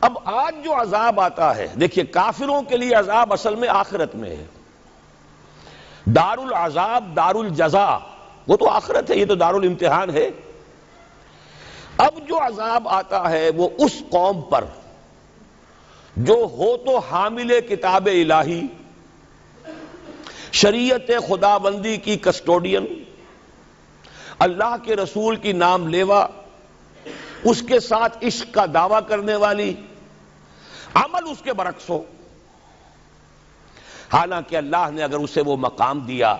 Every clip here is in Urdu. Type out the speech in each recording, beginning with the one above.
اب آج جو عذاب آتا ہے، دیکھیے کافروں کے لیے عذاب اصل میں آخرت میں ہے. دار العذاب دار الجزا وہ تو آخرت ہے، یہ تو دار الامتحان ہے. اب جو عذاب آتا ہے وہ اس قوم پر جو ہو تو حامل کتاب الہی، شریعت خداوندی کی کسٹوڈین، اللہ کے رسول کی نام لیوا، اس کے ساتھ عشق کا دعویٰ کرنے والی، عمل اس کے برعکس ہو. حالانکہ اللہ نے اگر اسے وہ مقام دیا،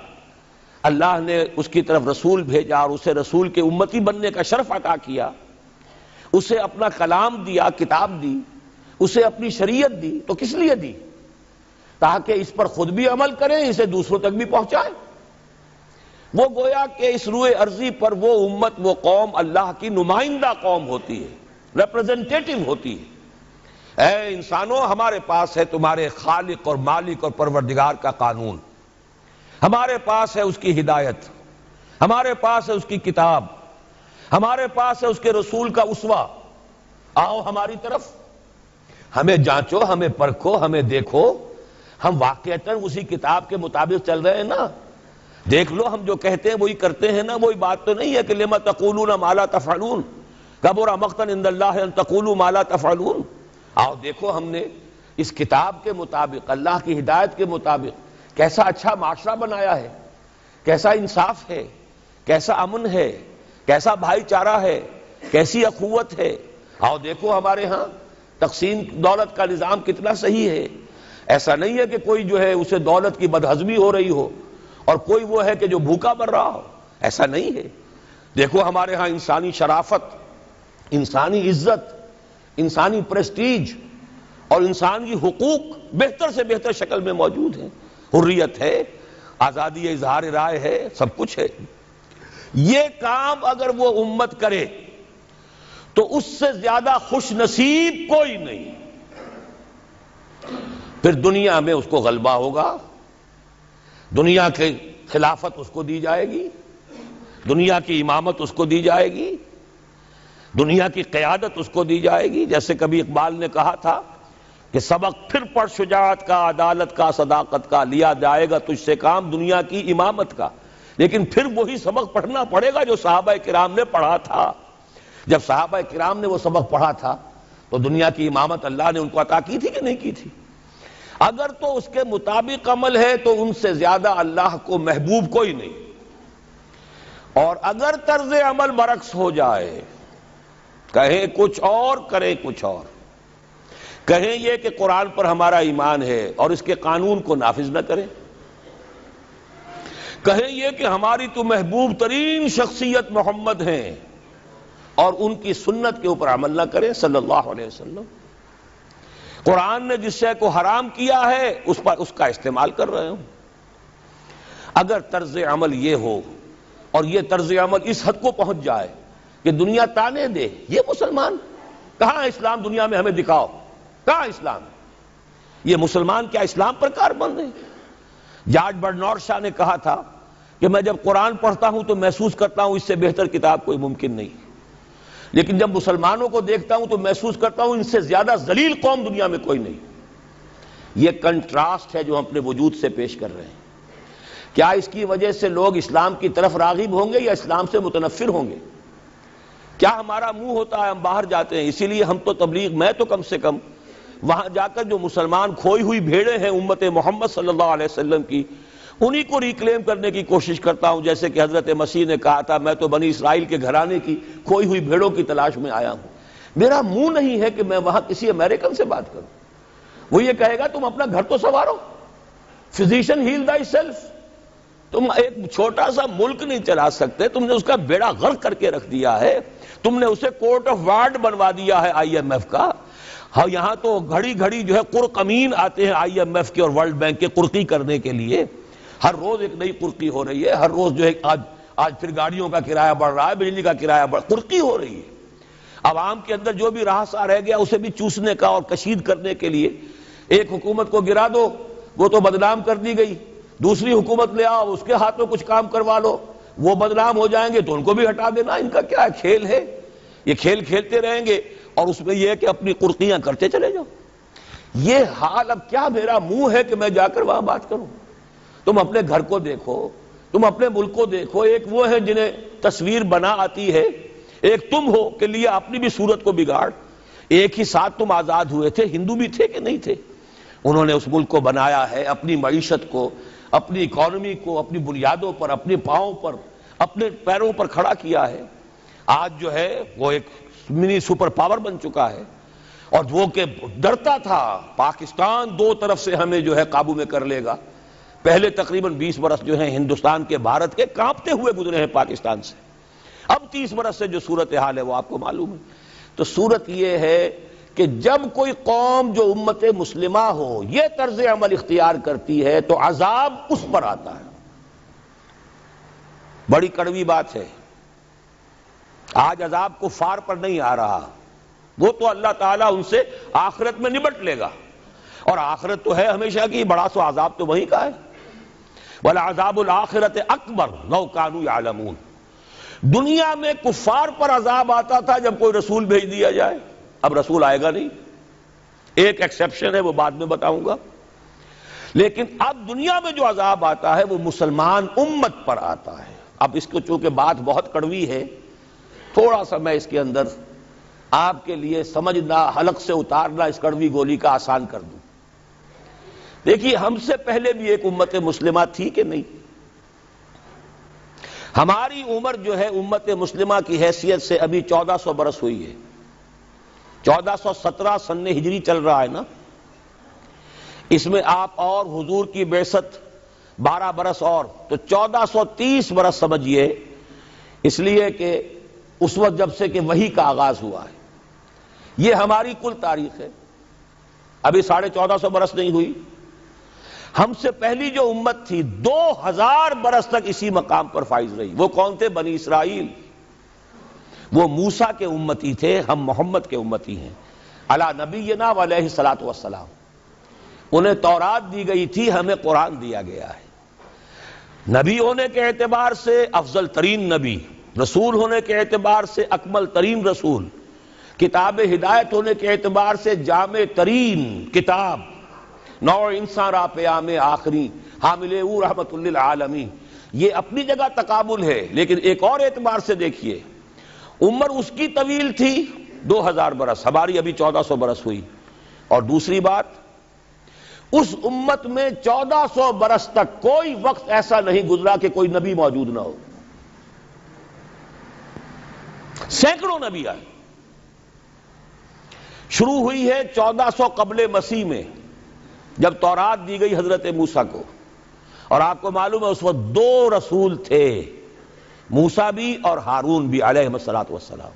اللہ نے اس کی طرف رسول بھیجا اور اسے رسول کے امتی بننے کا شرف عطا کیا، اسے اپنا کلام دیا، کتاب دی، اسے اپنی شریعت دی، تو کس لیے دی؟ تاکہ اس پر خود بھی عمل کریں، اسے دوسروں تک بھی پہنچائیں. وہ گویا کہ اس روئے ارضی پر وہ امت، وہ قوم اللہ کی نمائندہ قوم ہوتی ہے، ریپرزنٹیٹو ہوتی ہے. اے انسانوں، ہمارے پاس ہے تمہارے خالق اور مالک اور پروردگار کا قانون، ہمارے پاس ہے اس کی ہدایت، ہمارے پاس ہے اس کی کتاب، ہمارے پاس ہے اس کے رسول کا اسوہ. آؤ ہماری طرف، ہمیں جانچو، ہمیں پرکھو، ہمیں دیکھو، ہم واقعتاً اسی کتاب کے مطابق چل رہے ہیں نا. دیکھ لو ہم جو کہتے ہیں وہی کرتے ہیں نا. وہی بات تو نہیں ہے کہ لما تقولون ما لا تفعلون کبر مقتا عند اللہ ان تقولوا ما لا تفعلون. آؤ دیکھو ہم نے اس کتاب کے مطابق، اللہ کی ہدایت کے مطابق کیسا اچھا معاشرہ بنایا ہے، کیسا انصاف ہے، کیسا امن ہے، کیسا بھائی چارہ ہے، کیسی اخوت ہے. آؤ دیکھو ہمارے ہاں تقسیم دولت کا نظام کتنا صحیح ہے. ایسا نہیں ہے کہ کوئی جو ہے اسے دولت کی بدہضمی ہو رہی ہو اور کوئی وہ ہے کہ جو بھوکا مر رہا ہو. ایسا نہیں ہے. دیکھو ہمارے ہاں انسانی شرافت، انسانی عزت، انسانی پریسٹیج اور انسانی حقوق بہتر سے بہتر شکل میں موجود ہیں. حریت ہے، آزادی اظہار رائے ہے، سب کچھ ہے. یہ کام اگر وہ امت کرے تو اس سے زیادہ خوش نصیب کوئی نہیں. پھر دنیا میں اس کو غلبہ ہوگا، دنیا کی خلافت اس کو دی جائے گی، دنیا کی امامت اس کو دی جائے گی، دنیا کی قیادت اس کو دی جائے گی. جیسے کبھی اقبال نے کہا تھا کہ سبق پھر پڑھ شجاعت کا، عدالت کا، صداقت کا، لیا جائے گا تجھ سے کام دنیا کی امامت کا. لیکن پھر وہی سبق پڑھنا پڑے گا جو صحابہ کرام نے پڑھا تھا. جب صحابہ کرام نے وہ سبق پڑھا تھا تو دنیا کی امامت اللہ نے ان کو عطا کی تھی کہ نہیں کی تھی؟ اگر تو اس کے مطابق عمل ہے تو ان سے زیادہ اللہ کو محبوب کوئی نہیں. اور اگر طرز عمل برعکس ہو جائے، کہیں کچھ اور کریں کچھ اور، کہیں یہ کہ قرآن پر ہمارا ایمان ہے اور اس کے قانون کو نافذ نہ کریں، کہیں یہ کہ ہماری تو محبوب ترین شخصیت محمد ہیں اور ان کی سنت کے اوپر عمل نہ کریں صلی اللہ علیہ وسلم. قرآن نے جس شے کو حرام کیا ہے اس پر اس کا استعمال کر رہے ہوں. اگر طرز عمل یہ ہو اور یہ طرز عمل اس حد کو پہنچ جائے کہ دنیا تانے دے یہ مسلمان، کہاں اسلام دنیا میں ہمیں دکھاؤ، کہاں اسلام؟ یہ مسلمان کیا اسلام پر کاربند ہیں؟ جارج برنارڈ شاہ نے کہا تھا کہ میں جب قرآن پڑھتا ہوں تو محسوس کرتا ہوں اس سے بہتر کتاب کوئی ممکن نہیں، لیکن جب مسلمانوں کو دیکھتا ہوں تو محسوس کرتا ہوں ان سے زیادہ ذلیل قوم دنیا میں کوئی نہیں. یہ کنٹراسٹ ہے جو ہم اپنے وجود سے پیش کر رہے ہیں. کیا اس کی وجہ سے لوگ اسلام کی طرف راغب ہوں گے یا اسلام سے متنفر ہوں گے؟ کیا ہمارا منہ ہوتا ہے ہم باہر جاتے ہیں؟ اسی لیے ہم تو تبلیغ، میں تو کم سے کم وہاں جا کر جو مسلمان کھوئی ہوئی بھیڑیں ہیں امت محمد صلی اللہ علیہ وسلم کی، انہی کو ریکلیم کرنے کی کوشش کرتا ہوں. جیسے کہ حضرت مسیح نے کہا تھا میں تو بنی اسرائیل کے گھرانے کی کھوئی ہوئی بھیڑوں کی تلاش میں آیا ہوں. میرا منہ نہیں ہے کہ میں وہاں کسی امریکن سے بات کروں. وہ یہ کہے گا تم اپنا گھر تو سنوارو، فزیشن ہیل تھائی سیلف. تم ایک چھوٹا سا ملک نہیں چلا سکتے، تم نے اس کا بیڑا غرق کر کے رکھ دیا ہے. تم نے اسے کورٹ آف وارڈ بنوا دیا ہے IMF کا. ہاں یہاں تو گھڑی گھڑی جو ہے قرقمین آتے ہیں IMF کے اور ورلڈ بینک کے قرقی کرنے کے لیے. ہر روز ایک نئی قرقی ہو رہی ہے، ہر روز جو ہے آج پھر گاڑیوں کا کرایہ بڑھ رہا ہے، بجلی کا کرایہ قرقی ہو رہی ہے. عوام کے اندر جو بھی راہ رہ گیا اسے بھی چوسنے کا اور کشید کرنے کے لیے ایک حکومت کو گرا دو، وہ تو بدنام کر دی گئی، دوسری حکومت لے آؤ اس کے ہاتھوں کچھ کام کروا لو، وہ بدنام ہو جائیں گے تو ان کو بھی ہٹا دینا. ان کا کیا کھیل ہے؟ یہ کھیل کھیلتے رہیں گے اور اس میں یہ ہے کہ اپنی قرقیاں کرتے چلے جاؤ. یہ حال اب کیا میرا منہ ہے کہ میں جا کر وہاں بات کروں؟ تم اپنے گھر کو دیکھو، تم اپنے ملک کو دیکھو. ایک وہ ہے جنہیں تصویر بنا آتی ہے، ایک تم ہو کہ لیے اپنی بھی صورت کو بگاڑ. ایک ہی ساتھ تم آزاد ہوئے تھے، ہندو بھی تھے کہ نہیں تھے. انہوں نے اس ملک کو بنایا ہے، اپنی معیشت کو، اپنی اکانومی کو اپنی بنیادوں پر، اپنے پاؤں پر، اپنے پیروں پر کھڑا کیا ہے. آج جو ہے وہ ایک منی سپر پاور بن چکا ہے. اور وہ کہ ڈرتا تھا پاکستان دو طرف سے ہمیں جو ہے قابو میں کر لے گا. پہلے تقریباً 20 برس جو ہیں ہندوستان کے، بھارت کے کانپتے ہوئے گزرے ہیں پاکستان سے. اب 30 برس سے جو صورتحال ہے وہ آپ کو معلوم ہے. تو صورت یہ ہے کہ جب کوئی قوم جو امت مسلمہ ہو یہ طرز عمل اختیار کرتی ہے تو عذاب اس پر آتا ہے. بڑی کڑوی بات ہے. آج عذاب کفار پر نہیں آ رہا، وہ تو اللہ تعالیٰ ان سے آخرت میں نبٹ لے گا. اور آخرت تو ہے ہمیشہ کی، بڑا سو عذاب تو وہی کا ہے. وَلَعَذَابُ الْآخِرَةِ أَكْبَرُ لَوْ كَانُوا يَعْلَمُونَ. دنیا میں کفار پر عذاب آتا تھا جب کوئی رسول بھیج دیا جائے، اب رسول آئے گا نہیں. ایک ایکسیپشن ہے وہ بعد میں بتاؤں گا. لیکن اب دنیا میں جو عذاب آتا ہے وہ مسلمان امت پر آتا ہے. اب اس کو چونکہ بات بہت کڑوی ہے، تھوڑا سا میں اس کے اندر آپ کے لیے سمجھنا، حلق سے اتارنا اس کڑوی گولی کا آسان کر دوں. دیکھیے ہم سے پہلے بھی ایک امت مسلمہ تھی کہ نہیں؟ ہماری عمر جو ہے امت مسلمہ کی حیثیت سے ابھی 1400 برس ہوئی ہے. 1417 سن ہجری چل رہا ہے نا. اس میں آپ اور حضور کی بعثت 12 برس اور، تو 1430 برس سمجھیے. اس لیے کہ اس وقت جب سے کہ وحی کا آغاز ہوا ہے. یہ ہماری کل تاریخ ہے. ابھی 1450 برس نہیں ہوئی. ہم سے پہلی جو امت تھی 2000 برس تک اسی مقام پر فائز رہی. وہ کون تھے؟ بنی اسرائیل. وہ موسیٰ کے امتی تھے، ہم محمد کے امتی ہیں علی نبینا و علیہ الصلوۃ والسلام. انہیں تورات دی گئی تھی، ہمیں قرآن دیا گیا ہے. نبی ہونے کے اعتبار سے افضل ترین نبی، رسول ہونے کے اعتبار سے اکمل ترین رسول، کتاب ہدایت ہونے کے اعتبار سے جامع ترین کتاب، نوع انسان را پیام آخری حامل او رحمت للعالمین. یہ اپنی جگہ تقابل ہے، لیکن ایک اور اعتبار سے دیکھیے عمر اس کی طویل تھی 2000 برس، ہماری ابھی 1400 برس ہوئی. اور دوسری بات، اس امت میں 1400 برس تک کوئی وقت ایسا نہیں گزرا کہ کوئی نبی موجود نہ ہو. سینکڑوں نبی آئے. شروع ہوئی ہے 1400 قبل مسیح میں جب تورات دی گئی حضرت موسیٰ کو. اور آپ کو معلوم ہے اس وقت 2 رسول تھے، موسیٰ بھی اور ہارون بھی علیہ السلام.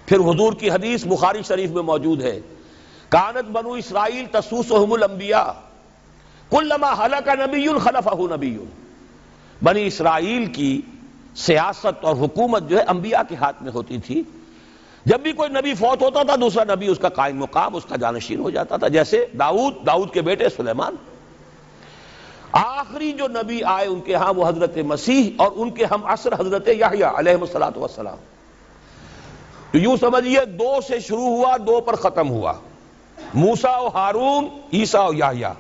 پھر حضور کی حدیث بخاری شریف میں موجود ہے، کانت بنو اسرائیل تسوسہم الانبیاء کلما ہلک نبی خلفہ نبی. بنی اسرائیل کی سیاست اور حکومت جو ہے انبیاء کے ہاتھ میں ہوتی تھی. جب بھی کوئی نبی فوت ہوتا تھا دوسرا نبی اس کا قائم مقام، اس کا جانشین ہو جاتا تھا. جیسے داؤد کے بیٹے سلیمان. آخری جو نبی آئے ان کے ہاں وہ حضرت مسیح، اور ان کے ہم عصر حضرت یحییٰ علیہ السلام. تو یوں سمجھیے 2 سے شروع ہوا، 2 پر ختم ہوا. موسیٰ و ہارون، عیسیٰ و یحییٰ.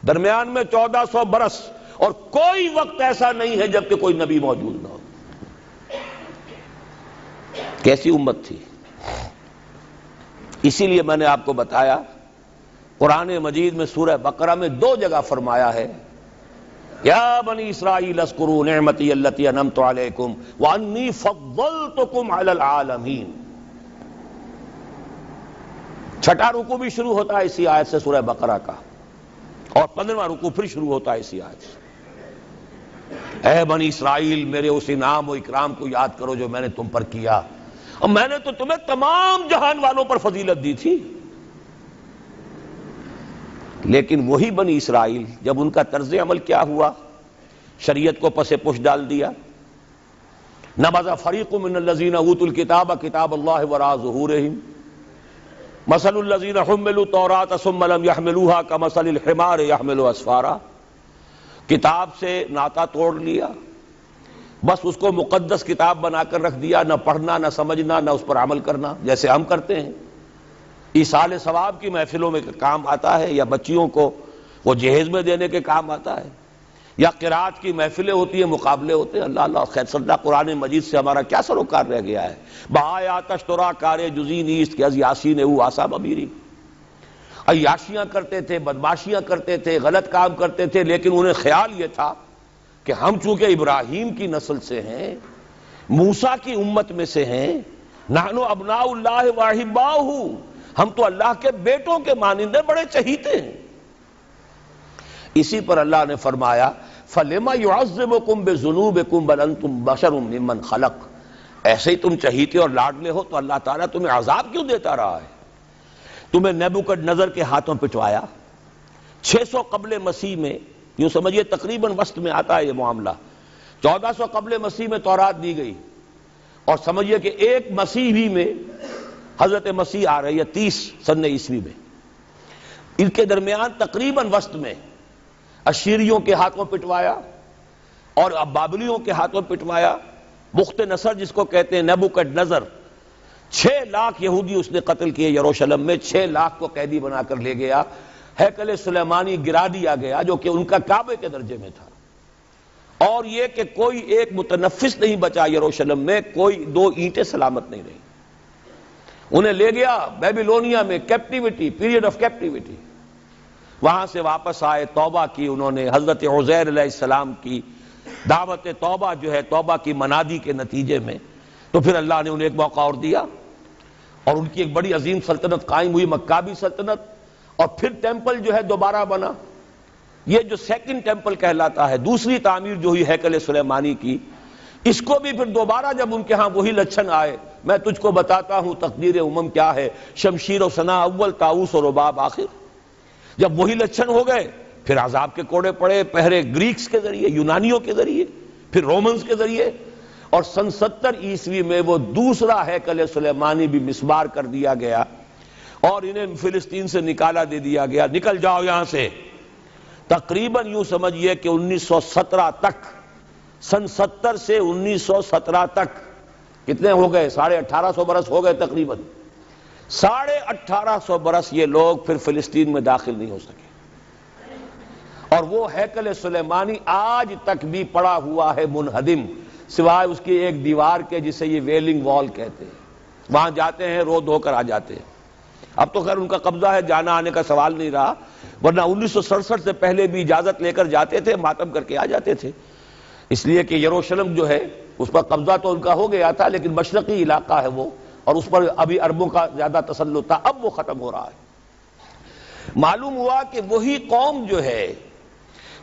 درمیان میں 1400 برس، اور کوئی وقت ایسا نہیں ہے جب کہ کوئی نبی موجود نہ ہو. کیسی امت تھی. اسی لیے میں نے آپ کو بتایا قرآن مجید میں سورہ بقرہ میں 2 جگہ فرمایا ہے، یا بنی اسرائیل اذکروا نعمتی التی انعمت علیکم وانی فضلتکم علی العالمین. 6واں رکوع بھی شروع ہوتا ہے اسی آیت سے سورہ بقرہ کا، اور 15واں رکوع پھر شروع ہوتا ہے اسی آیت سے. اے بنی اسرائیل میرے اس انعام و اکرام کو یاد کرو جو میں نے تم پر کیا، اور میں نے تو تمہیں تمام جہان والوں پر فضیلت دی تھی. لیکن وہی بنی اسرائیل جب ان کا طرز عمل کیا ہوا، شریعت کو پس پش ڈال دیا. نبذ فریق من الذین اوتوا الکتاب کتاب اللہ وراء ظہورہم مثل الذین حملوا التوراۃ ثم لم يحملوها كمثل الحمار يحمل اسفارا. کتاب سے ناطہ توڑ لیا، بس اس کو مقدس کتاب بنا کر رکھ دیا، نہ پڑھنا، نہ سمجھنا، نہ اس پر عمل کرنا، جیسے ہم کرتے ہیں۔ ایصال ثواب کی محفلوں میں کام آتا ہے، یا بچیوں کو وہ جہیز میں دینے کے کام آتا ہے، یا قرات کی محفلیں ہوتی ہیں، مقابلے ہوتے ہیں۔ اللہ اللہ خیر صدہ قرآن مجید سے ہمارا کیا سروکار رہ گیا ہے؟ بہائے آتش ترا کار جزی نیست کہ از یاسین او آسا بمیری۔ عیاشیاں کرتے تھے، بدماشیاں کرتے تھے، غلط کام کرتے تھے، لیکن انہیں خیال یہ تھا کہ ہم چونکہ ابراہیم کی نسل سے ہیں، موسیٰ کی امت میں سے ہیں، نحن ابناء اللہ واحباؤہ، ہم تو اللہ کے بیٹوں کے مانندے بڑے چہیتے ہیں۔ اسی پر اللہ نے فرمایا فَلِمَ يُعَذِّبُكُمْ بِذُنُوبِكُمْ بَلْ أَنْتُمْ بَشَرٌ مِّمَّنْ خَلَقَ۔ ایسے ہی تم چہیتے اور لاڈلے ہو تو اللہ تعالیٰ تمہیں عذاب کیوں دیتا رہا ہے؟ تمہیں نیبوکڈنیزر کے ہاتھوں پٹوایا 600 قبل مسیح میں، یوں سمجھیے تقریباً وسط میں آتا ہے یہ معاملہ، 1400 قبل مسیح میں تورات دی گئی، اور سمجھیے کہ ایک مسیحی میں حضرت مسیح آ رہی ہے 30 سن عیسوی میں، ان کے درمیان تقریباً وسط میں اشیریوں کے ہاتھوں پٹوایا اور اب بابلیوں کے ہاتھوں پٹوایا۔ بخت نصر جس کو کہتے ہیں، نیبوکڈنیزر، 6 لاکھ یہودی اس نے قتل کیے یروشلم میں، 6 لاکھ کو قیدی بنا کر لے گیا، ہیکل سلیمانی گرا دیا گیا جو کہ ان کا کعبے کے درجے میں تھا، اور یہ کہ کوئی ایک متنفس نہیں بچا یروشلم میں، کوئی 2 اینٹیں سلامت نہیں رہی۔ انہیں لے گیا بیبیلونیا میں، کیپٹیوٹی، پیریڈ آف کیپٹیوٹی، وہاں سے واپس آئے، توبہ کی انہوں نے، حضرت عزیر علیہ السلام کی دعوت توبہ جو ہے، توبہ کی منادی کے نتیجے میں، تو پھر اللہ نے انہیں ایک موقع اور دیا، اور ان کی ایک بڑی عظیم سلطنت قائم ہوئی، مکابی سلطنت، اور پھر ٹیمپل جو ہے دوبارہ بنا، یہ جو سیکنڈ ٹیمپل کہلاتا ہے، دوسری تعمیر جو ہوئی ہیکل سلیمانی کی، اس کو بھی پھر دوبارہ جب ان کے ہاں وہی لچھن آئے، میں تجھ کو بتاتا ہوں تقدیر امم کیا ہے، شمشیر و ثنا اول، طاؤس و رباب آخر، جب وہی لچھن ہو گئے پھر عذاب کے کوڑے پڑے، پہلے گریکس کے ذریعے، یونانیوں کے ذریعے، پھر رومنز کے ذریعے، اور سن 70 عیسوی میں وہ دوسرا ہیکل سلیمانی بھی مسمار کر دیا گیا، اور انہیں فلسطین سے نکالا دے دیا گیا، نکل جاؤ یہاں سے۔ تقریباً یوں سمجھیے کہ 1917 تک، سن 70 سے 1917 تک کتنے ہو گئے؟ 1850 برس ہو گئے تقریباً، 1850 برس یہ لوگ پھر فلسطین میں داخل نہیں ہو سکے، اور وہ ہیکل سلیمانی آج تک بھی پڑا ہوا ہے منہدم، سوائے اس کی ایک دیوار کے جسے یہ ویلنگ وال کہتے ہیں، وہاں جاتے ہیں رو دھو کر آ جاتے ہیں۔ اب تو خیر ان کا قبضہ ہے، جانا آنے کا سوال نہیں رہا، ورنہ 1967 سے پہلے بھی اجازت لے کر جاتے تھے، ماتم کر کے آ جاتے تھے، اس لیے کہ یروشلم جو ہے اس پر قبضہ تو ان کا ہو گیا تھا، لیکن مشرقی علاقہ ہے وہ، اور اس پر ابھی عربوں کا زیادہ تسلط تھا، اب وہ ختم ہو رہا ہے۔ معلوم ہوا کہ وہی قوم جو ہے،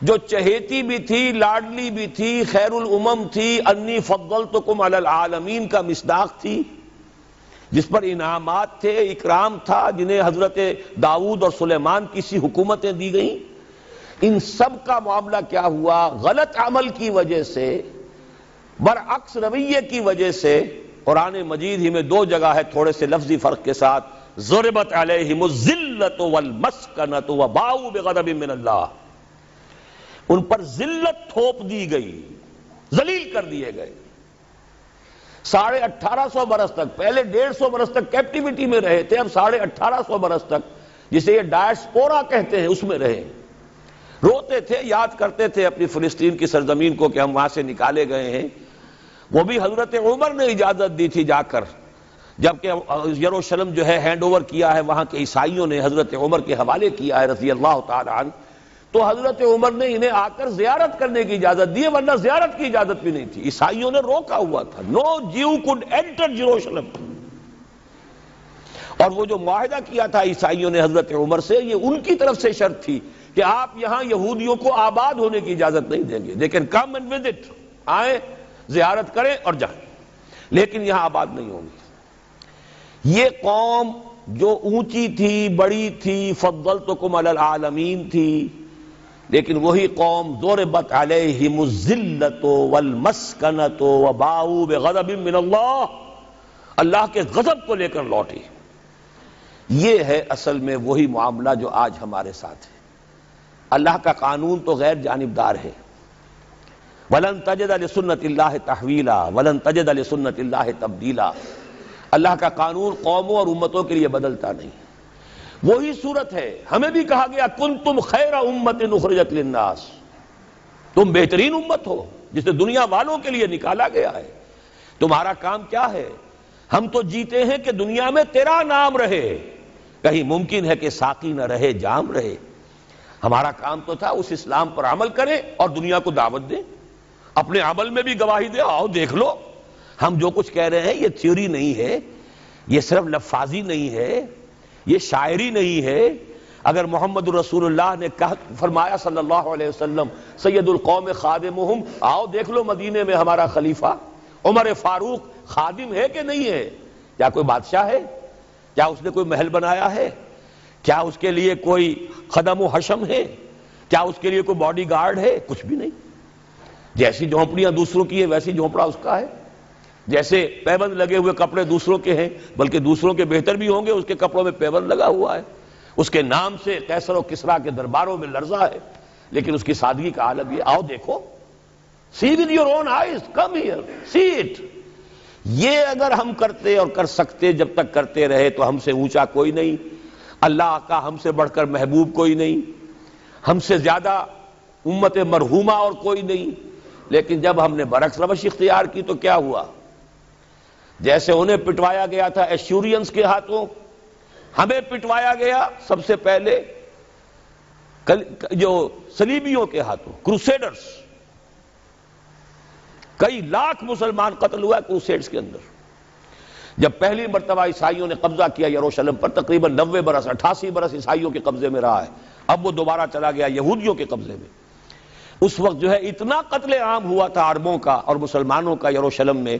جو چہیتی بھی تھی، لاڈلی بھی تھی، خیر الامم تھی، انی فضلتکم علی العالمین کا مصداق تھی، جس پر انعامات تھے، اکرام تھا، جنہیں حضرت داؤد اور سلیمان کی سی حکومتیں دی گئیں، ان سب کا معاملہ کیا ہوا؟ غلط عمل کی وجہ سے، برعکس رویے کی وجہ سے، قرآن مجید ہی میں 2 جگہ ہے تھوڑے سے لفظی فرق کے ساتھ، ضربت علیہم الذلۃ والمسکنۃ وباؤوا بغضب من اللہ، ان پر ذلت تھوپ دی گئی، ذلیل کر دیے گئے 1850 برس تک، پہلے 150 برس تک کیپٹیوٹی میں رہے تھے، اب 1850 برس تک جسے یہ ڈائسپورا کہتے ہیں اس میں رہے، روتے تھے، یاد کرتے تھے اپنی فلسطین کی سرزمین کو کہ ہم وہاں سے نکالے گئے ہیں۔ وہ بھی حضرت عمر نے اجازت دی تھی جا کر، جبکہ یروشلم جو ہے ہینڈ اوور کیا ہے وہاں کے عیسائیوں نے، حضرت عمر کے حوالے کیا ہے رضی اللہ تعالی عنہ، تو حضرت عمر نے انہیں آ کر زیارت کرنے کی اجازت دی ہے، ورنہ زیارت کی اجازت بھی نہیں تھی، عیسائیوں نے روکا ہوا تھا، نو جیو کوڈ انٹر جیروشلم۔ اور وہ جو معاہدہ کیا تھا عیسائیوں نے حضرت عمر سے، یہ ان کی طرف سے شرط تھی کہ آپ یہاں یہودیوں کو آباد ہونے کی اجازت نہیں دیں گے، لیکن کم اینڈ وزٹ، آئیں زیارت کریں اور جائیں، لیکن یہاں آباد نہیں ہوں گے۔ یہ قوم جو اونچی تھی، بڑی تھی، فضلتکم علی العالمین تھی، لیکن وہی قوم ضربت علیہم الذلۃ والمسکنۃ وباؤوا بغضب من اللہ، اللہ کے غضب کو لے کر لوٹی۔ یہ ہے اصل میں وہی معاملہ جو آج ہمارے ساتھ ہے۔ اللہ کا قانون تو غیر جانبدار ہے، وَلَن تَجِدَ لِسُنَّتِ اللَّهِ تَحْوِيلًا وَلَن تَجِدَ لِسُنَّتِ اللَّهِ تَبْدِيلًا۔ اللہ کا قانون قوموں اور امتوں کے لیے بدلتا نہیں۔ وہی صورت ہے، ہمیں بھی کہا گیا کنتم خیر امت اخرجت للناس، تم بہترین امت ہو جسے دنیا والوں کے لیے نکالا گیا ہے۔ تمہارا کام کیا ہے؟ ہم تو جیتے ہیں کہ دنیا میں تیرا نام رہے، کہیں ممکن ہے کہ ساقی نہ رہے جام رہے۔ ہمارا کام تو تھا اس اسلام پر عمل کریں اور دنیا کو دعوت دیں، اپنے عمل میں بھی گواہی دیں، آؤ دیکھ لو ہم جو کچھ کہہ رہے ہیں یہ تھیوری نہیں ہے، یہ صرف لفاظی نہیں ہے، یہ شاعری نہیں ہے۔ اگر محمد رسول اللہ نے فرمایا صلی اللہ علیہ وسلم سید القوم خادمہم، آؤ دیکھ لو مدینے میں ہمارا خلیفہ عمر فاروق خادم ہے کہ نہیں ہے؟ کیا کوئی بادشاہ ہے؟ کیا اس نے کوئی محل بنایا ہے؟ کیا اس کے لیے کوئی خدم و حشم ہے؟ کیا اس کے لیے کوئی باڈی گارڈ ہے؟ کچھ بھی نہیں۔ جیسی جھونپڑیاں دوسروں کی ہیں ویسی جھونپڑا اس کا ہے، جیسے پیبند لگے ہوئے کپڑے دوسروں کے ہیں بلکہ دوسروں کے بہتر بھی ہوں گے، اس کے کپڑوں میں پیبند لگا ہوا ہے، اس کے نام سے قیصر و کسریٰ کے درباروں میں لرزہ ہے، لیکن اس کی سادگی کا عالم یہ، آؤ دیکھو، see with your own eyes, come here, see it۔ یہ اگر ہم کرتے اور کر سکتے، جب تک کرتے رہے تو ہم سے اونچا کوئی نہیں، اللہ کا ہم سے بڑھ کر محبوب کوئی نہیں، ہم سے زیادہ امت مرحومہ اور کوئی نہیں۔ لیکن جب ہم نے برعکس روش اختیار کی تو کیا ہوا؟ جیسے انہیں پٹوایا گیا تھا ایشورینز کے ہاتھوں، ہمیں پٹوایا گیا سب سے پہلے جو صلیبیوں کے ہاتھوں، کروسیڈرز۔ کئی لاکھ مسلمان قتل ہوا کروسیڈز کے اندر۔ جب پہلی مرتبہ عیسائیوں نے قبضہ کیا یروشلم پر، تقریباً 90 برس 88 برس عیسائیوں کے قبضے میں رہا ہے، اب وہ دوبارہ چلا گیا یہودیوں کے قبضے میں۔ اس وقت جو ہے اتنا قتل عام ہوا تھا عربوں کا اور مسلمانوں کا یروشلم میں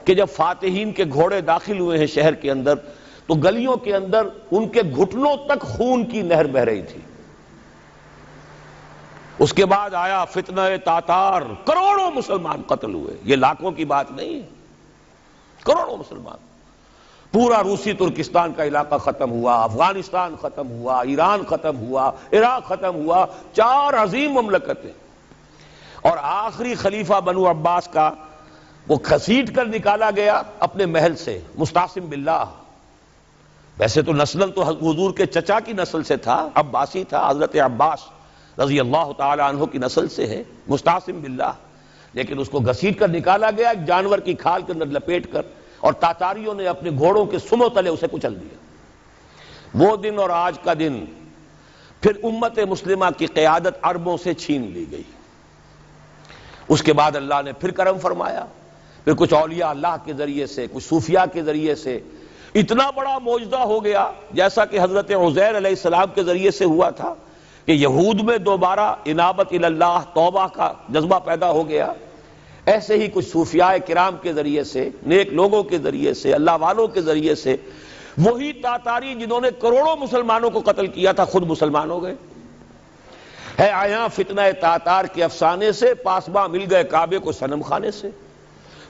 کہ جب فاتحین کے گھوڑے داخل ہوئے ہیں شہر کے اندر تو گلیوں کے اندر ان کے گھٹنوں تک خون کی نہر بہہ رہی تھی۔ اس کے بعد آیا فتنہ تاتار، کروڑوں مسلمان قتل ہوئے، یہ لاکھوں کی بات نہیں ہے، کروڑوں مسلمان۔ پورا روسی ترکستان کا علاقہ ختم ہوا، افغانستان ختم ہوا، ایران ختم ہوا، عراق ختم ہوا، 4 عظیم مملکتیں۔ اور آخری خلیفہ بنو عباس کا وہ گھسیٹ کر نکالا گیا اپنے محل سے، مستعصم باللہ۔ ویسے تو نسل تو حضور کے چچا کی نسل سے تھا، عباسی تھا، حضرت عباس رضی اللہ تعالی عنہ کی نسل سے ہے، مستعصم باللہ، لیکن اس کو گھسیٹ کر نکالا گیا ایک جانور کی کھال کے اندر لپیٹ کر، اور تاتاریوں نے اپنے گھوڑوں کے سموں تلے اسے کچل دیا۔ وہ دن اور آج کا دن پھر امت مسلمہ کی قیادت عربوں سے چھین لی گئی۔ اس کے بعد اللہ نے پھر کرم فرمایا، پھر کچھ اولیاء اللہ کے ذریعے سے، کچھ صوفیاء کے ذریعے سے اتنا بڑا معجزہ ہو گیا، جیسا کہ حضرت عزیر علیہ السلام کے ذریعے سے ہوا تھا کہ یہود میں دوبارہ انابت اللہ، توبہ کا جذبہ پیدا ہو گیا۔ ایسے ہی کچھ صوفیاء کرام کے ذریعے سے، نیک لوگوں کے ذریعے سے، اللہ والوں کے ذریعے سے، وہی تاتاری جنہوں نے کروڑوں مسلمانوں کو قتل کیا تھا خود مسلمان ہو گئے۔ ہے آیا فتنہ تاتار کے افسانے سے، پاسباں مل گئے کعبے کو صنم خانے سے۔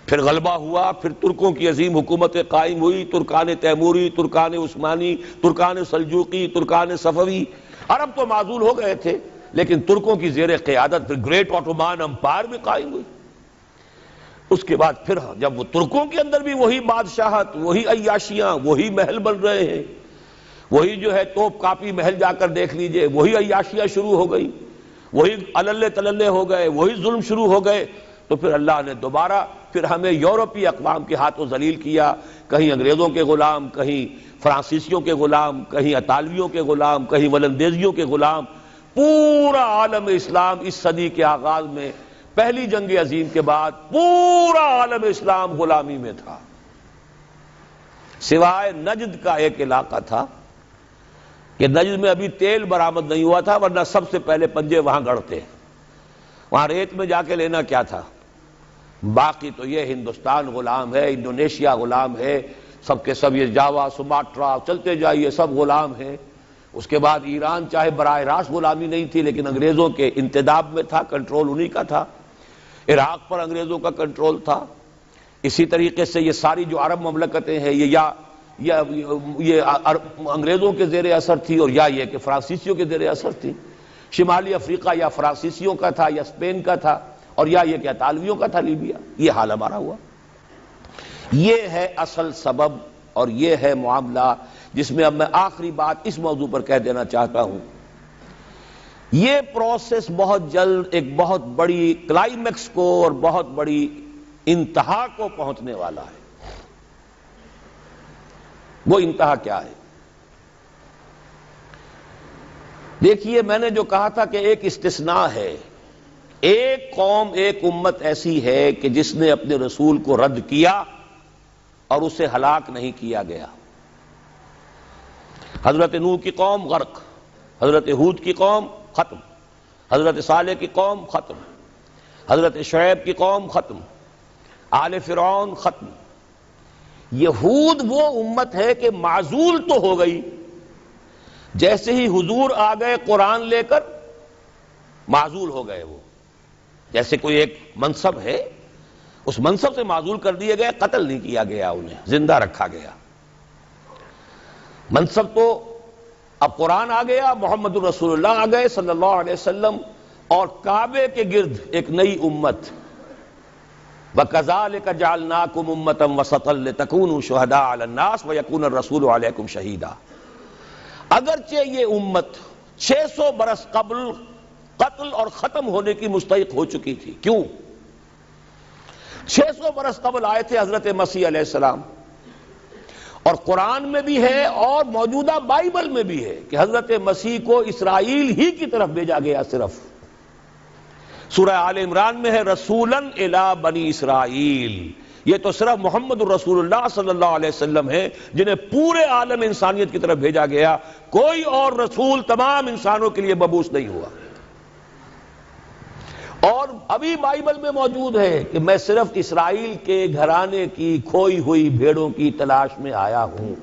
پھر غلبہ ہوا، پھر ترکوں کی عظیم حکومتیں قائم ہوئی، ترکان تیموری، Terken Usmani, Terken Seljuqi, Terken صفوی۔ عرب تو معزول ہو گئے تھے لیکن ترکوں کی زیر قیادت پھر گریٹ آٹومان امپائر بھی قائم ہوئی۔ اس کے بعد پھر جب وہ ترکوں کے اندر بھی وہی بادشاہت، وہی عیاشیاں، وہی محل بن رہے ہیں، وہی جو ہے توپ کاپی محل جا کر دیکھ لیجئے، وہی عیاشیاں شروع ہو گئی، وہی اللے تللے ہو گئے، وہی ظلم شروع ہو گئے، تو پھر اللہ نے دوبارہ پھر ہمیں یورپی اقوام کے ہاتھوں ذلیل کیا، کہیں انگریزوں کے غلام، کہیں فرانسیسیوں کے غلام، کہیں اطالویوں کے غلام، کہیں ولندیزیوں کے غلام۔ پورا عالم اسلام اس صدی کے آغاز میں پہلی جنگ عظیم کے بعد پورا عالم اسلام غلامی میں تھا، سوائے نجد کا ایک علاقہ تھا کہ نجد میں ابھی تیل برآمد نہیں ہوا تھا، ورنہ سب سے پہلے پنجے وہاں گڑتے، وہاں ریت میں جا کے لینا کیا تھا۔ باقی تو یہ ہندوستان غلام ہے، انڈونیشیا غلام ہے، سب کے سب یہ جاوا، سماٹرا، چلتے جائیے سب غلام ہیں۔ اس کے بعد ایران چاہے براہ راست غلامی نہیں تھی لیکن انگریزوں کے انتداب میں تھا، کنٹرول انہی کا تھا۔ عراق پر انگریزوں کا کنٹرول تھا۔ اسی طریقے سے یہ ساری جو عرب مملکتیں ہیں یہ انگریزوں کے زیر اثر تھی، اور یا یہ کہ فرانسیسیوں کے زیر اثر تھی۔ شمالی افریقہ یا فرانسیسیوں کا تھا یا اسپین کا تھا، اور یا یہ کیا تالویوں کا تھا لیبیا؟ یہ حال ہمارا ہوا۔ یہ ہے اصل سبب اور یہ ہے معاملہ جس میں اب میں آخری بات اس موضوع پر کہہ دینا چاہتا ہوں۔ یہ پروسیس بہت جلد ایک بہت بڑی کلائمیکس کو اور بہت بڑی انتہا کو پہنچنے والا ہے۔ وہ انتہا کیا ہے؟ دیکھیے، میں نے جو کہا تھا کہ ایک استثناء ہے، ایک قوم ایک امت ایسی ہے کہ جس نے اپنے رسول کو رد کیا اور اسے ہلاک نہیں کیا گیا۔ حضرت نوح کی قوم غرق، حضرت ہود کی قوم ختم، حضرت صالح کی قوم ختم، حضرت شعیب کی قوم ختم، آل فرعون ختم۔ یہود وہ امت ہے کہ معزول تو ہو گئی، جیسے ہی حضور آ گئے قرآن لے کر معزول ہو گئے۔ وہ جیسے کوئی ایک منصب ہے، اس منصب سے معزول کر دیے گئے، قتل نہیں کیا گیا، انہیں زندہ رکھا گیا۔ منصب تو اب قرآن آ گیا، محمد الرسول اللہ آ گئے صلی اللہ علیہ وسلم، اور کعبے کے گرد ایک نئی امت۔ وَكَذَلِكَ جَعَلْنَاكُمْ أُمَّةً وَسَطًا لِتَكُونُوا شُهَدَاءَ عَلَى النَّاسِ وَيَكُونَ الرَّسُولُ عَلَيْكُمْ شَهِيدًا۔ اگرچہ یہ امت 600 برس قبل قتل اور ختم ہونے کی مستحق ہو چکی تھی۔ کیوں؟ 600 برس قبل آئے تھے حضرت مسیح علیہ السلام، اور قرآن میں بھی ہے اور موجودہ بائبل میں بھی ہے کہ حضرت مسیح کو اسرائیل ہی کی طرف بھیجا گیا۔ صرف سورہ آل عمران میں ہے رسولاً الی بنی اسرائیل۔ یہ تو صرف محمد الرسول اللہ صلی اللہ علیہ وسلم ہے جنہیں پورے عالم انسانیت کی طرف بھیجا گیا، کوئی اور رسول تمام انسانوں کے لیے مبعوث نہیں ہوا۔ اور ابھی بائبل میں موجود ہے کہ میں صرف اسرائیل کے گھرانے کی کھوئی ہوئی بھیڑوں کی تلاش میں آیا ہوں۔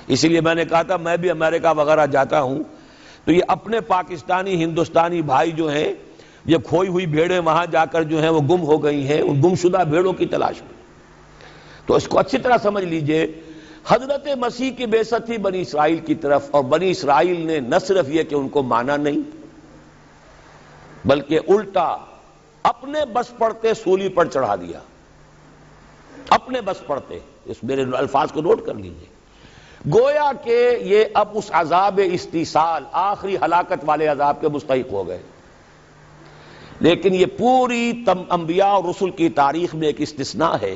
اسی لیے میں نے کہا تھا میں بھی امریکہ وغیرہ جاتا ہوں تو یہ اپنے پاکستانی ہندوستانی بھائی جو ہیں، یہ کھوئی ہوئی بھیڑیں وہاں جا کر جو ہیں وہ گم ہو گئی ہیں، ان گمشدہ بھیڑوں کی تلاش میں۔ تو اس کو اچھی طرح سمجھ لیجئے، حضرت مسیح کی بعثت تھی بنی اسرائیل کی طرف، اور بنی اسرائیل نے نہ صرف یہ کہ ان کو مانا نہیں، بلکہ الٹا اپنے بس پڑتے سولی پر چڑھا دیا۔ اپنے بس پڑتے، اس میرے الفاظ کو نوٹ کر لیجئے، گویا کہ یہ اب اس عذاب استیصال، آخری ہلاکت والے عذاب کے مستحق ہو گئے۔ لیکن یہ پوری انبیاء اور رسل کی تاریخ میں ایک استثناء ہے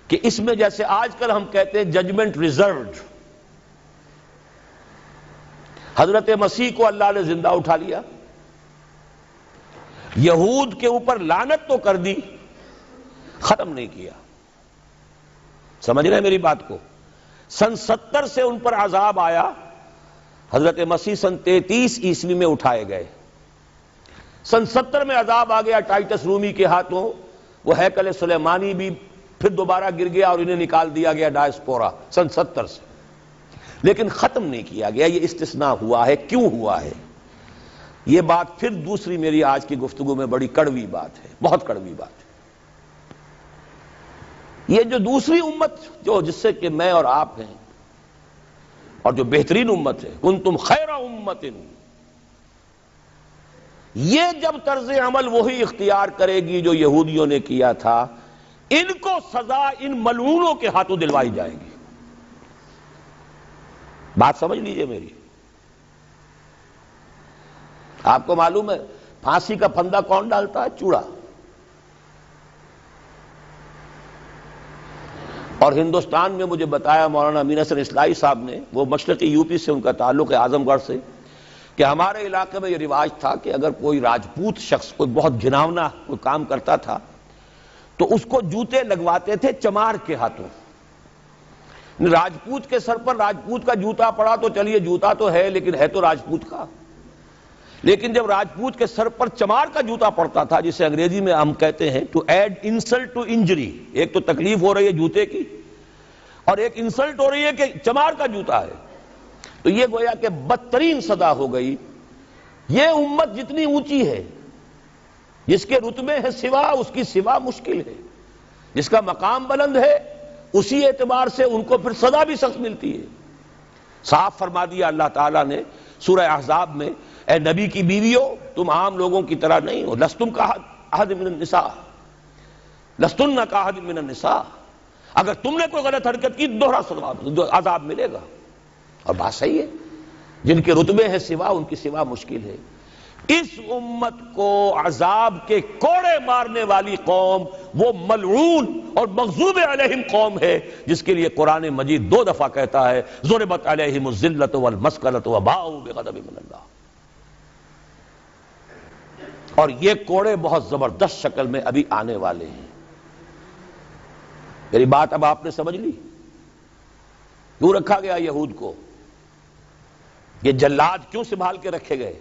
کہ اس میں جیسے آج کل ہم کہتے ہیں ججمنٹ ریزروڈ، حضرت مسیح کو اللہ نے زندہ اٹھا لیا، یہود کے اوپر لعنت تو کر دی، ختم نہیں کیا۔ سمجھ رہے ہیں میری بات کو؟ سن 70 سے ان پر عذاب آیا، حضرت مسیح سن 33 عیسوی میں اٹھائے گئے۔ سن 70 میں عذاب آ گیا ٹائٹس رومی کے ہاتھوں، وہ ہیکل سلیمانی بھی پھر دوبارہ گر گیا اور انہیں نکال دیا گیا ڈائسپورا سن 70 سے، لیکن ختم نہیں کیا گیا۔ یہ استثناء ہوا ہے۔ کیوں ہوا ہے؟ یہ بات پھر دوسری میری آج کی گفتگو میں بڑی کڑوی بات ہے، بہت کڑوی بات ہے۔ یہ جو دوسری امت جو جس سے کہ میں اور آپ ہیں، اور جو بہترین امت ہے، کنتم خیر امت، یہ جب طرز عمل وہی اختیار کرے گی جو یہودیوں نے کیا تھا، ان کو سزا ان ملعونوں کے ہاتھوں دلوائی جائے گی۔ بات سمجھ لیجئے میری۔ آپ کو معلوم ہے پھانسی کا پھندا کون ڈالتا ہے؟ چوڑا۔ اور ہندوستان میں مجھے بتایا مولانا امین حسن اصلاحی صاحب نے، وہ مشرقی یو پی سے ان کا تعلق ہے، اعظم گڑھ سے، کہ ہمارے علاقے میں یہ رواج تھا کہ اگر کوئی راجپوت شخص کوئی بہت گھناونا کوئی کام کرتا تھا تو اس کو جوتے لگواتے تھے چمار کے ہاتھوں۔ راجپوت کے سر پر راجپوت کا جوتا پڑا تو چلیے جوتا تو ہے، لیکن ہے تو راجپوت کا۔ لیکن جب راجپوت کے سر پر چمار کا جوتا پڑتا تھا، جسے انگریزی میں ہم کہتے ہیں to add insult to injury, ایک تو تکلیف ہو رہی ہے جوتے کی اور ایک انسلٹ ہو رہی ہے کہ چمار کا جوتا ہے، تو یہ گویا کہ بدترین سزا ہو گئی۔ یہ امت جتنی اونچی ہے، جس کے رتبے ہے سوا، اس کی سوا مشکل ہے، جس کا مقام بلند ہے اسی اعتبار سے ان کو پھر سزا بھی سخت ملتی ہے۔ صاف فرما دیا اللہ تعالیٰ نے سورہ احزاب میں، اے نبی کی بیویوں، تم عام لوگوں کی طرح نہیں ہو، لستم احد من النساء لستن کاحد من النساء، اگر تم نے کوئی غلط حرکت کی دوہرا عذاب ملے گا۔ اور بات صحیح ہے، جن کے رتبے ہیں سوا، ان کی سوا مشکل ہے۔ اس امت کو عذاب کے کوڑے مارنے والی قوم وہ ملعون اور مغضوب علیہم قوم ہے، جس کے لیے قرآن مجید 2 دفعہ کہتا ہے ضربت علیہم الذلۃ والمسکنۃ وباؤوا بغضب من اللہ۔ اور یہ کوڑے بہت زبردست شکل میں ابھی آنے والے ہیں۔ میری بات اب آپ نے سمجھ لی؟ کیوں رکھا گیا یہود کو؟ یہ جلاد کیوں سنبھال کے رکھے گئے؟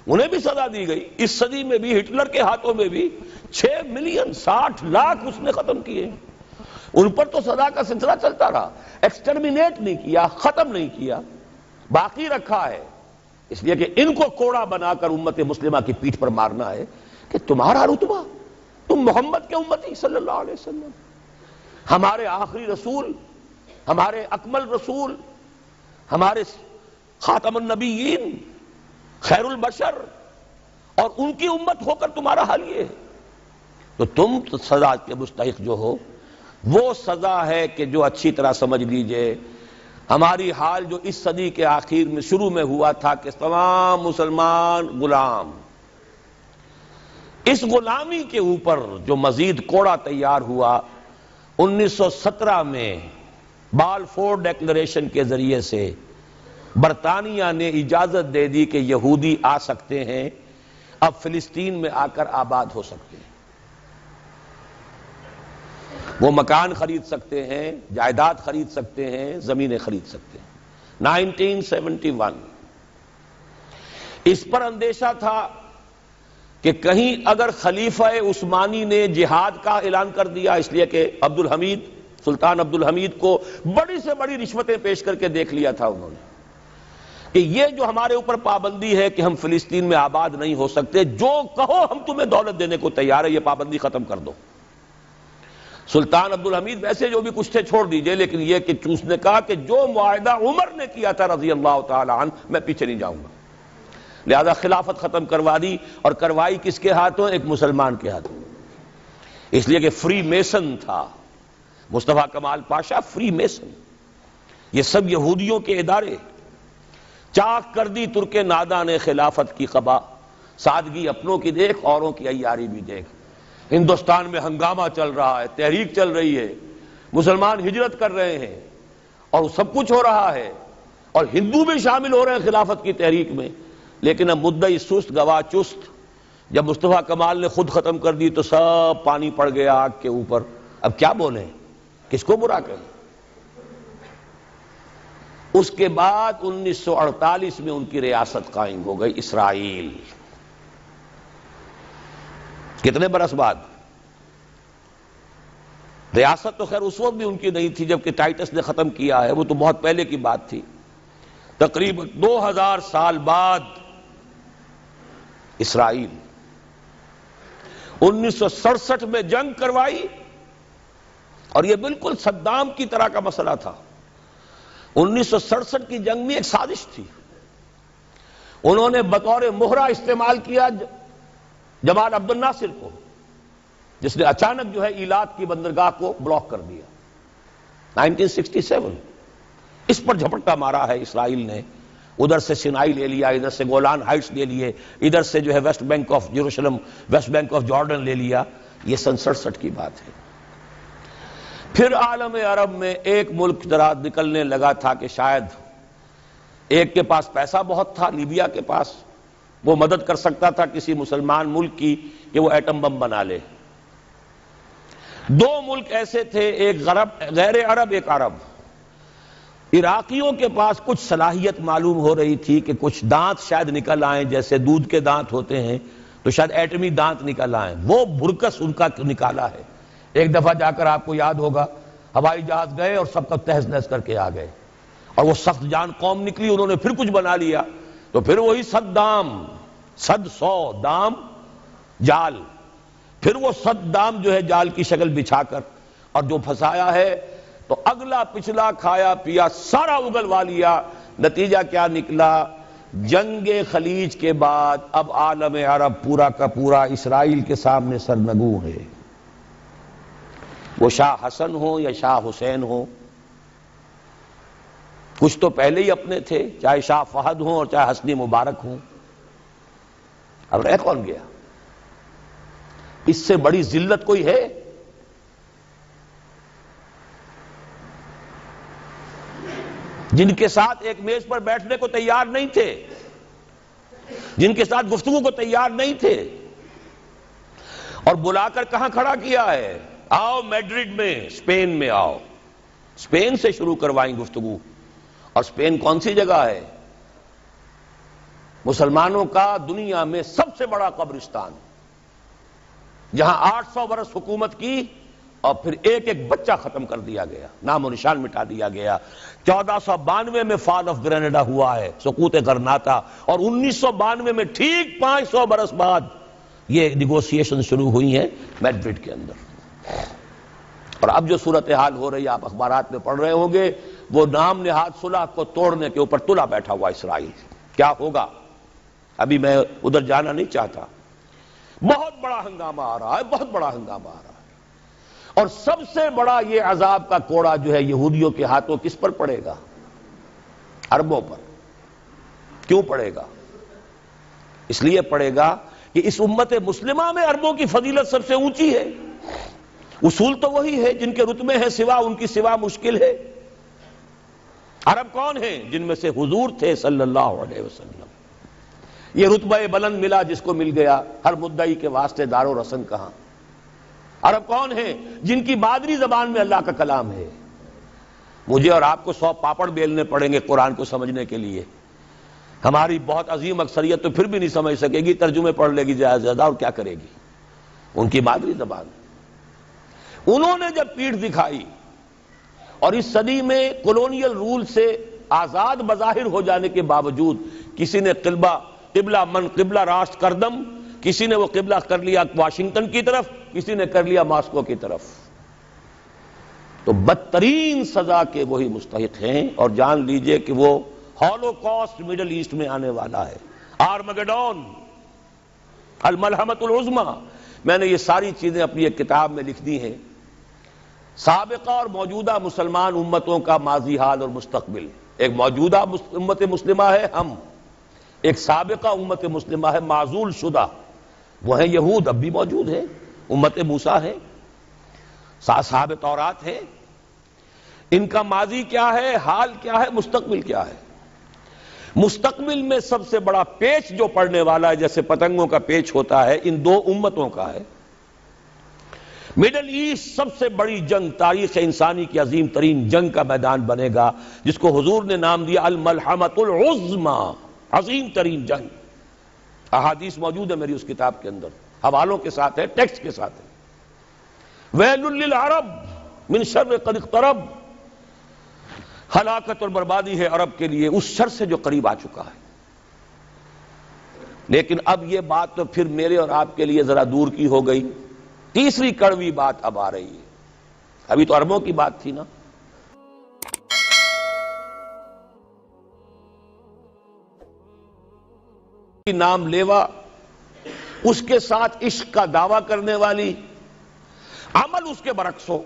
انہیں بھی سزا دی گئی، اس صدی میں بھی ہٹلر کے ہاتھوں میں بھی 6 ملین 60 لاکھ اس نے ختم کیے، ان پر تو سزا کا سلسلہ چلتا رہا، ایکسٹرمینیٹ نہیں کیا، ختم نہیں کیا، باقی رکھا ہے، اس لیے کہ ان کو کوڑا بنا کر امت مسلمہ کی پیٹھ پر مارنا ہے کہ تمہارا رتبہ، تم محمد کے امتی صلی اللہ علیہ وسلم، ہمارے آخری رسول، ہمارے اکمل رسول، ہمارے خاتم النبیین، خیر البشر، اور ان کی امت ہو کر تمہارا حال یہ ہے، تو تم سزا کے مستحق جو ہو، وہ سزا ہے کہ جو اچھی طرح سمجھ لیجئے ہماری حال جو اس صدی کے آخر میں شروع میں ہوا تھا کہ تمام مسلمان غلام، اس غلامی کے اوپر جو مزید کوڑا تیار ہوا 1917 میں بالفور ڈیکلریشن کے ذریعے سے برطانیہ نے اجازت دے دی کہ یہودی آ سکتے ہیں، اب فلسطین میں آ کر آباد ہو سکتے ہیں، وہ مکان خرید سکتے ہیں، جائیداد خرید سکتے ہیں، زمینیں خرید سکتے ہیں۔ 1971 اس پر اندیشہ تھا کہ کہیں اگر خلیفہ عثمانی نے جہاد کا اعلان کر دیا، اس لیے کہ سلطان عبد الحمید کو بڑی سے بڑی رشوتیں پیش کر کے دیکھ لیا تھا انہوں نے، کہ یہ جو ہمارے اوپر پابندی ہے کہ ہم فلسطین میں آباد نہیں ہو سکتے، جو کہو ہم تمہیں دولت دینے کو تیار ہے، یہ پابندی ختم کر دو۔ سلطان عبد الحمید ویسے جو بھی کچھ تھے چھوڑ دیجئے، لیکن یہ کہ اس نے کہا کہ جو معاہدہ عمر نے کیا تھا رضی اللہ تعالی عنہ، میں پیچھے نہیں جاؤں گا، لہذا خلافت ختم کروا دی، اور کروائی کس کے ہاتھوں؟ ایک مسلمان کے ہاتھوں، اس لیے کہ فری میسن تھا مصطفیٰ کمال پاشا، فری میسن، یہ سب یہودیوں کے ادارے۔ چاک کر دی ترک نادا نے خلافت کی قبا، سادگی اپنوں کی دیکھ، اوروں کی عیاری بھی دیکھ۔ ہندوستان میں ہنگامہ چل رہا ہے، تحریک چل رہی ہے، مسلمان ہجرت کر رہے ہیں، اور سب کچھ ہو رہا ہے، اور ہندو بھی شامل ہو رہے ہیں خلافت کی تحریک میں، لیکن اب مدعی سست گواہ چست، جب مصطفیٰ کمال نے خود ختم کر دی تو سب پانی پڑ گیا آگ کے اوپر، اب کیا بولیں، کس کو برا کہیں؟ اس کے بعد 1948 میں ان کی ریاست قائم ہو گئی اسرائیل۔ کتنے برس بعد؟ ریاست تو خیر اس وقت بھی ان کی نہیں تھی جبکہ ٹائٹس نے ختم کیا ہے، وہ تو بہت پہلے کی بات تھی، تقریباً 2000 سال بعد اسرائیل 1967 میں جنگ کروائی، اور یہ بالکل صدام کی طرح کا مسئلہ تھا۔ 1967 کی جنگ میں ایک سازش تھی، انہوں نے بطور مہرہ استعمال کیا جمال عبد الناصر کو، جس نے اچانک جو ہے ایلات کی بندرگاہ کو بلاک کر دیا۔ 1967 اس پر جھپٹا مارا ہے اسرائیل نے، ادھر سے سینائی لے لیا، ادھر سے گولان ہائٹس لے لیے، ادھر سے جو ہے West Bank of Jerusalem, West Bank of Jordan لے لیا۔ یہ 67 کی بات ہے۔ پھر عالم عرب میں ایک ملک ذرا نکلنے لگا تھا کہ شاید ایک کے پاس پیسہ بہت تھا، لیبیا کے پاس، وہ مدد کر سکتا تھا کسی مسلمان ملک کی کہ وہ ایٹم بم بنا لے۔ 2 ملک ایسے تھے، ایک غیر عرب، ایک عرب۔ عراقیوں کے پاس کچھ صلاحیت معلوم ہو رہی تھی کہ کچھ دانت شاید نکل آئیں، جیسے دودھ کے دانت ہوتے ہیں تو شاید ایٹمی دانت نکل آئیں، وہ بھرکس ان کا نکالا ہے۔ ایک دفعہ جا کر آپ کو یاد ہوگا ہوائی جہاز گئے اور سب کا تہس نہس کر کے آ گئے، اور وہ سخت جان قوم نکلی، انہوں نے پھر کچھ بنا لیا، تو پھر وہی 100 دام جال، پھر وہ 100 دام جو ہے جال کی شکل بچھا کر، اور جو پھنسایا ہے تو اگلا پچھلا کھایا پیا سارا اگلوا لیا۔ نتیجہ کیا نکلا؟ جنگ خلیج کے بعد اب عالم عرب پورا کا پورا اسرائیل کے سامنے سرنگوں ہے. وہ شاہ حسن ہو یا شاہ حسین ہو، کچھ تو پہلے ہی اپنے تھے، چاہے شاہ فہد ہوں اور چاہے حسنی مبارک ہوں. اب رہ کون گیا؟ اس سے بڑی ذلت کوئی ہے؟ جن کے ساتھ ایک میز پر بیٹھنے کو تیار نہیں تھے، جن کے ساتھ گفتگو کو تیار نہیں تھے، اور بلا کر کہاں کھڑا کیا ہے؟ آؤ میڈرڈ میں، اسپین میں آؤ، اسپین سے شروع کروائیں گفتگو. اور اسپین کون سی جگہ ہے؟ مسلمانوں کا دنیا میں سب سے بڑا قبرستان، جہاں 800 برس حکومت کی اور پھر ایک ایک بچہ ختم کر دیا گیا، نام و نشان مٹا دیا گیا. 1492 میں فال آف گرینیڈا ہوا ہے، سقوط غرناطہ، اور 1992 میں ٹھیک 500 برس بعد یہ نیگوسیشن شروع ہوئی ہیں میڈرڈ کے اندر. اور اب جو صورتحال ہو رہی ہے، آپ اخبارات میں پڑھ رہے ہوں گے، وہ نام نہاد صلح کو توڑنے کے اوپر تلا بیٹھا ہوا اسرائیل. کیا ہوگا؟ ابھی میں ادھر جانا نہیں چاہتا. بہت بڑا ہنگامہ آ رہا ہے، بہت بڑا ہنگامہ آ رہا ہے. اور سب سے بڑا یہ عذاب کا کوڑا جو ہے یہودیوں کے ہاتھوں کس پر پڑے گا؟ عربوں پر. کیوں پڑے گا؟ اس لیے پڑے گا کہ اس امت مسلمہ میں عربوں کی فضیلت سب سے اونچی ہے. اصول تو وہی ہے، جن کے رتبے ہیں سوا ان کی سوا مشکل ہے. عرب کون ہیں؟ جن میں سے حضور تھے صلی اللہ علیہ وسلم. یہ رتبہ بلند ملا جس کو مل گیا، ہر مدعی کے واسطے دار و رسن کہاں. عرب کون ہیں؟ جن کی مادری زبان میں اللہ کا کلام ہے. مجھے اور آپ کو 100 پاپڑ بیلنے پڑیں گے قرآن کو سمجھنے کے لیے. ہماری بہت عظیم اکثریت تو پھر بھی نہیں سمجھ سکے گی، ترجمے پڑھ لے گی زیادہ زیادہ، اور کیا کرے گی؟ ان کی مادری زبان. انہوں نے جب پیٹھ دکھائی اور اس صدی میں کولونیل رول سے آزاد بظاہر ہو جانے کے باوجود کسی نے قبلہ من قبلہ راست کردم، کسی نے وہ قبلہ کر لیا واشنگٹن کی طرف، کسی نے کر لیا ماسکو کی طرف، تو بدترین سزا کے وہی مستحق ہیں. اور جان لیجئے کہ وہ ہولوکاسٹ مڈل ایسٹ میں آنے والا ہے، آرمگڈون، الملحمۃ العظمی. میں نے یہ ساری چیزیں اپنی ایک کتاب میں لکھ دی ہیں. سابقہ اور موجودہ مسلمان امتوں کا ماضی حال اور مستقبل. ایک موجودہ امت مسلمہ ہے ہم، ایک سابقہ امت مسلمہ ہے معزول شدہ، وہ ہیں یہود، اب بھی موجود ہیں، امت موسیٰ ہے، صاحب تورات ہے. ان کا ماضی کیا ہے، حال کیا ہے، مستقبل کیا ہے؟ مستقبل میں سب سے بڑا پیچ جو پڑنے والا ہے، جیسے پتنگوں کا پیچ ہوتا ہے، ان دو امتوں کا ہے. مڈل ایسٹ سب سے بڑی جنگ، تاریخ انسانی کی عظیم ترین جنگ کا میدان بنے گا، جس کو حضور نے نام دیا الملحمۃ العظمی، عظیم ترین جنگ. احادیث موجود ہے میری اس کتاب کے اندر، حوالوں کے ساتھ ہے، ٹیکسٹ کے ساتھ ہے. ویل للعرب من شر قد اقترب، ہلاکت اور بربادی ہے عرب کے لیے اس شر سے جو قریب آ چکا ہے. لیکن اب یہ بات تو پھر میرے اور آپ کے لیے ذرا دور کی ہو گئی. تیسری کڑوی بات اب آ رہی ہے. ابھی تو عربوں کی بات تھی نا. نام لیوا، اس کے ساتھ عشق کا دعویٰ کرنے والی، عمل اس کے برعکس ہو.